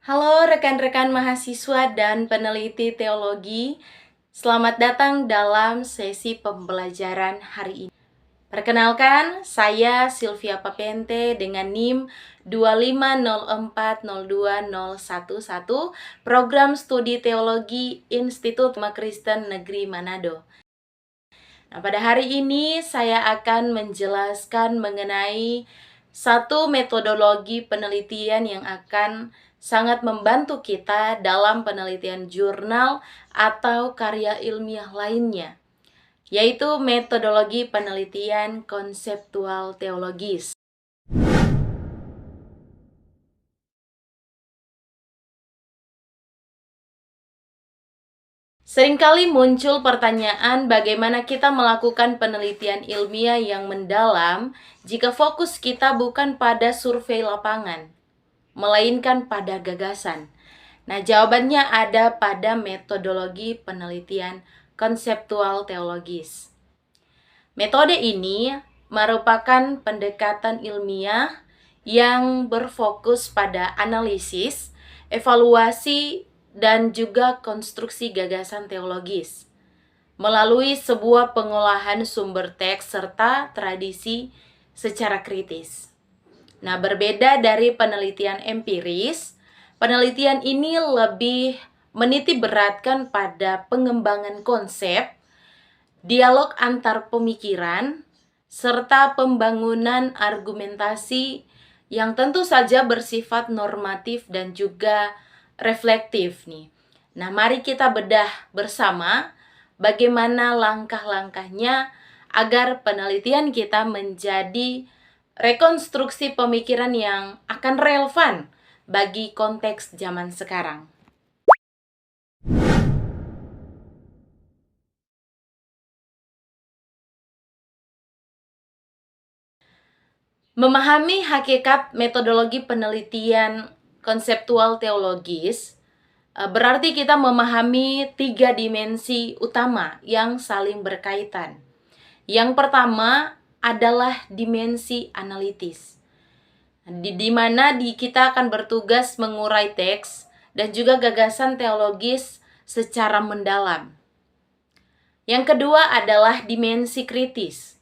Halo rekan-rekan mahasiswa dan peneliti teologi, selamat datang dalam sesi pembelajaran hari ini. Perkenalkan, saya Sylvia Papente dengan NIM 250402011, Program Studi Teologi Institut Agama Kristen Negeri Manado. Nah, pada hari ini saya akan menjelaskan mengenai satu metodologi penelitian yang akan sangat membantu kita dalam penelitian jurnal atau karya ilmiah lainnya, yaitu metodologi penelitian konseptual teologis. Seringkali muncul pertanyaan bagaimana kita melakukan penelitian ilmiah yang mendalam jika fokus kita bukan pada survei lapangan, melainkan pada gagasan. Nah, jawabannya ada pada metodologi penelitian konseptual teologis. Metode ini merupakan pendekatan ilmiah yang berfokus pada analisis, evaluasi, dan juga konstruksi gagasan teologis melalui sebuah pengolahan sumber teks serta tradisi secara kritis. Nah, berbeda dari penelitian empiris, penelitian ini lebih menitikberatkan pada pengembangan konsep, dialog antar pemikiran, serta pembangunan argumentasi yang tentu saja bersifat normatif dan juga reflektif nih. Nah, mari kita bedah bersama bagaimana langkah-langkahnya agar penelitian kita menjadi rekonstruksi pemikiran yang akan relevan bagi konteks zaman sekarang. Memahami hakikat metodologi penelitian konseptual teologis berarti kita memahami 3 dimensi utama yang saling berkaitan. Yang pertama adalah dimensi analitis, di mana kita akan bertugas mengurai teks dan juga gagasan teologis secara mendalam. Yang kedua adalah dimensi kritis,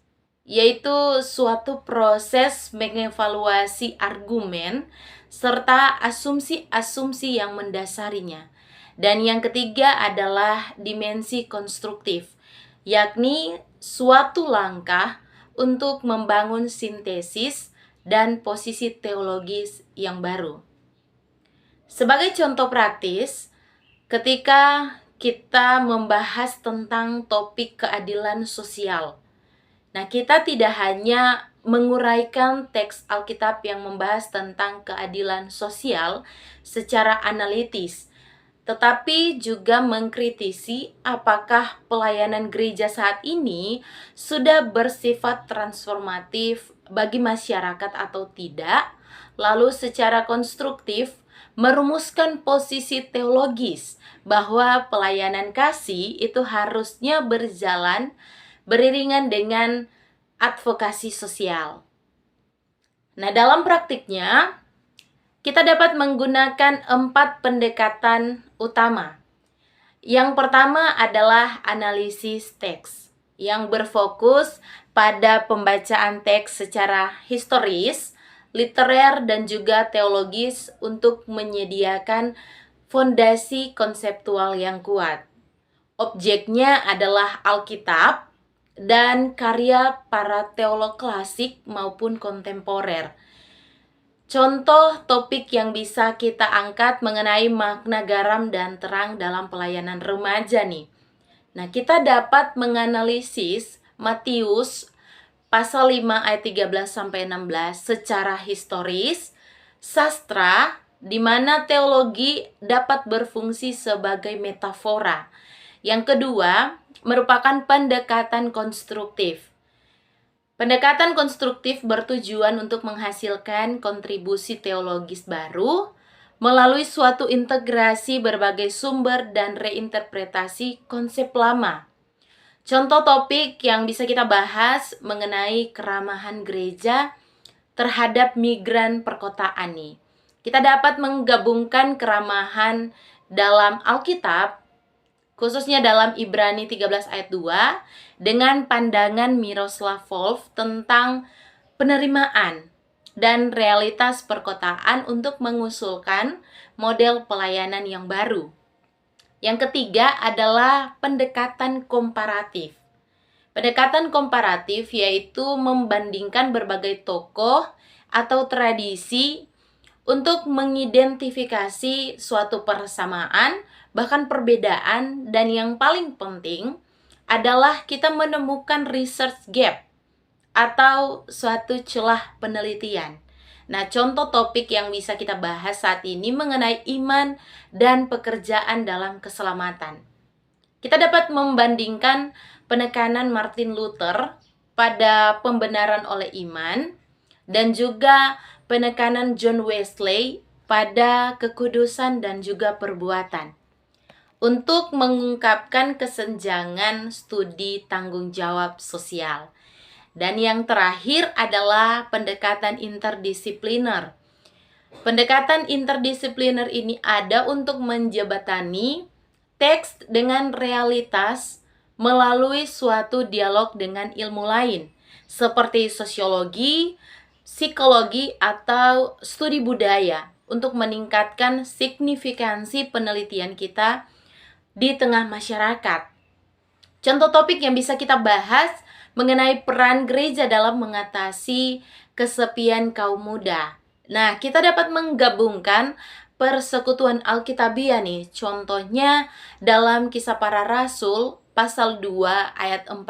yaitu suatu proses mengevaluasi argumen serta asumsi-asumsi yang mendasarinya. Dan yang ketiga adalah dimensi konstruktif, yakni suatu langkah untuk membangun sintesis dan posisi teologis yang baru. Sebagai contoh praktis, ketika kita membahas tentang topik keadilan sosial, nah, kita tidak hanya menguraikan teks Alkitab yang membahas tentang keadilan sosial secara analitis, tetapi juga mengkritisi apakah pelayanan gereja saat ini sudah bersifat transformatif bagi masyarakat atau tidak, lalu secara konstruktif merumuskan posisi teologis bahwa pelayanan kasih itu harusnya berjalan beriringan dengan advokasi sosial. Nah, dalam praktiknya, kita dapat menggunakan 4 pendekatan utama. Yang pertama adalah analisis teks, yang berfokus pada pembacaan teks secara historis, literer, dan juga teologis untuk menyediakan fondasi konseptual yang kuat. Objeknya adalah Alkitab dan karya para teolog klasik maupun kontemporer. Contoh topik yang bisa kita angkat mengenai makna garam dan terang dalam pelayanan remaja nih. Nah, kita dapat menganalisis Matius pasal 5 ayat 13-16 secara historis, sastra, di mana teologi dapat berfungsi sebagai metafora. Yang kedua, merupakan pendekatan konstruktif. Pendekatan konstruktif bertujuan untuk menghasilkan kontribusi teologis baru melalui suatu integrasi berbagai sumber dan reinterpretasi konsep lama. Contoh topik yang bisa kita bahas mengenai keramahan gereja terhadap migran perkotaan nih. kita dapat menggabungkan keramahan dalam Alkitab, khususnya dalam Ibrani 13 ayat 2, dengan pandangan Miroslav Volf tentang penerimaan dan realitas perkotaan untuk mengusulkan model pelayanan yang baru. Yang ketiga adalah pendekatan komparatif. Pendekatan komparatif yaitu membandingkan berbagai tokoh atau tradisi untuk mengidentifikasi suatu persamaan, bahkan perbedaan, dan yang paling penting adalah kita menemukan research gap atau suatu celah penelitian. Nah, contoh topik yang bisa kita bahas saat ini mengenai iman dan pekerjaan dalam keselamatan. Kita dapat membandingkan penekanan Martin Luther pada pembenaran oleh iman dan juga penekanan John Wesley pada kekudusan dan juga perbuatan untuk mengungkapkan kesenjangan studi tanggung jawab sosial. Dan yang terakhir adalah pendekatan interdisipliner. Pendekatan interdisipliner ini ada untuk menjembatani teks dengan realitas melalui suatu dialog dengan ilmu lain, seperti sosiologi, psikologi, atau studi budaya, untuk meningkatkan signifikansi penelitian kita di tengah masyarakat. Contoh topik yang bisa kita bahas mengenai peran gereja dalam mengatasi kesepian kaum muda. Nah, kita dapat menggabungkan persekutuan Alkitabiah nih. Contohnya dalam Kisah Para Rasul pasal 2 ayat 42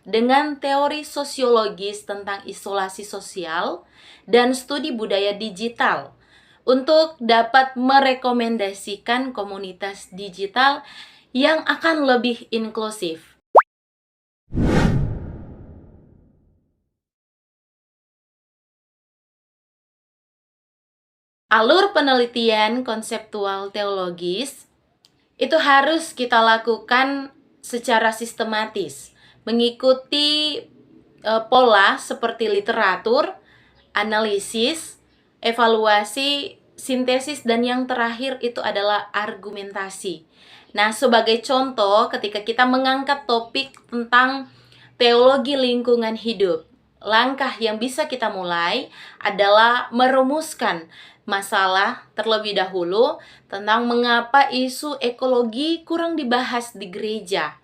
dengan teori sosiologis tentang isolasi sosial dan studi budaya digital untuk dapat merekomendasikan komunitas digital yang akan lebih inklusif. Alur penelitian konseptual teologis itu harus kita lakukan secara sistematis, mengikuti pola seperti literatur, analisis, evaluasi, sintesis, dan yang terakhir itu adalah argumentasi. Nah, sebagai contoh, ketika kita mengangkat topik tentang teologi lingkungan hidup, langkah yang bisa kita mulai adalah merumuskan masalah terlebih dahulu tentang mengapa isu ekologi kurang dibahas di gereja,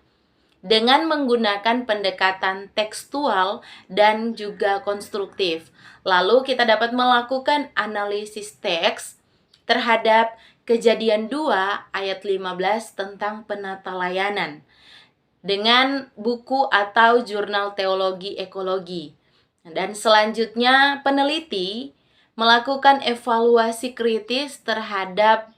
dengan menggunakan pendekatan tekstual dan juga konstruktif. Lalu kita dapat melakukan analisis teks terhadap Kejadian 2 ayat 15 tentang penata layanan dengan buku atau jurnal teologi ekologi. Dan selanjutnya peneliti melakukan evaluasi kritis terhadap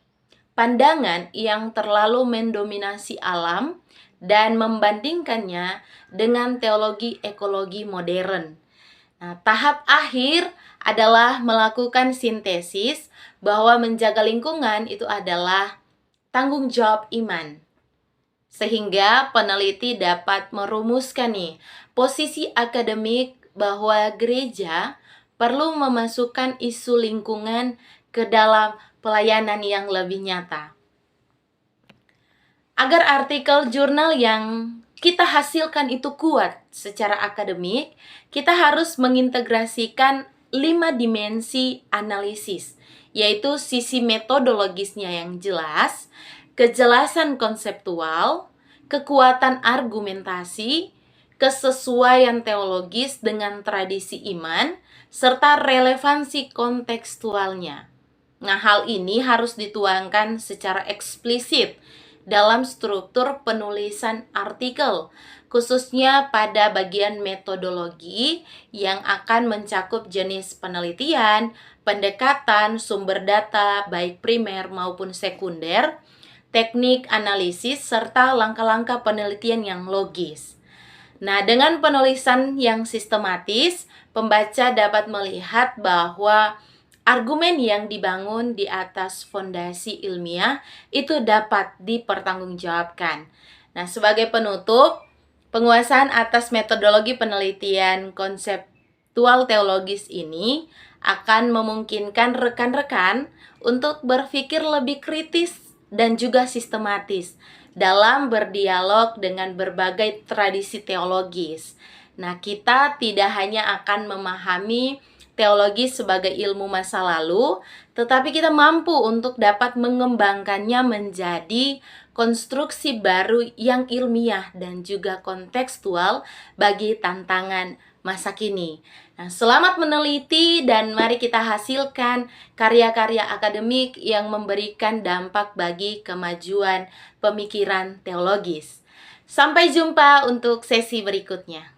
pandangan yang terlalu mendominasi alam dan membandingkannya dengan teologi ekologi modern. Nah, tahap akhir adalah melakukan sintesis bahwa menjaga lingkungan itu adalah tanggung jawab iman. Sehingga peneliti dapat merumuskan nih posisi akademik bahwa gereja perlu memasukkan isu lingkungan ke dalam pelayanan yang lebih nyata. Agar artikel jurnal yang kita hasilkan itu kuat secara akademik, kita harus mengintegrasikan 5 dimensi analisis, yaitu sisi metodologisnya yang jelas, kejelasan konseptual, kekuatan argumentasi, kesesuaian teologis dengan tradisi iman, serta relevansi kontekstualnya. Nah, hal ini harus dituangkan secara eksplisit dalam struktur penulisan artikel, khususnya pada bagian metodologi yang akan mencakup jenis penelitian, pendekatan, sumber data, baik primer maupun sekunder, teknik analisis, serta langkah-langkah penelitian yang logis. Nah, dengan penulisan yang sistematis, pembaca dapat melihat bahwa argumen yang dibangun di atas fondasi ilmiah itu dapat dipertanggungjawabkan. Nah, sebagai penutup, penguasaan atas metodologi penelitian konseptual teologis ini akan memungkinkan rekan-rekan untuk berpikir lebih kritis dan juga sistematis dalam berdialog dengan berbagai tradisi teologis. Nah, kita tidak hanya akan memahami teologi sebagai ilmu masa lalu, tetapi kita mampu untuk dapat mengembangkannya menjadi konstruksi baru yang ilmiah dan juga kontekstual bagi tantangan masa kini. Nah, selamat meneliti dan mari kita hasilkan karya-karya akademik yang memberikan dampak bagi kemajuan pemikiran teologis. Sampai jumpa untuk sesi berikutnya.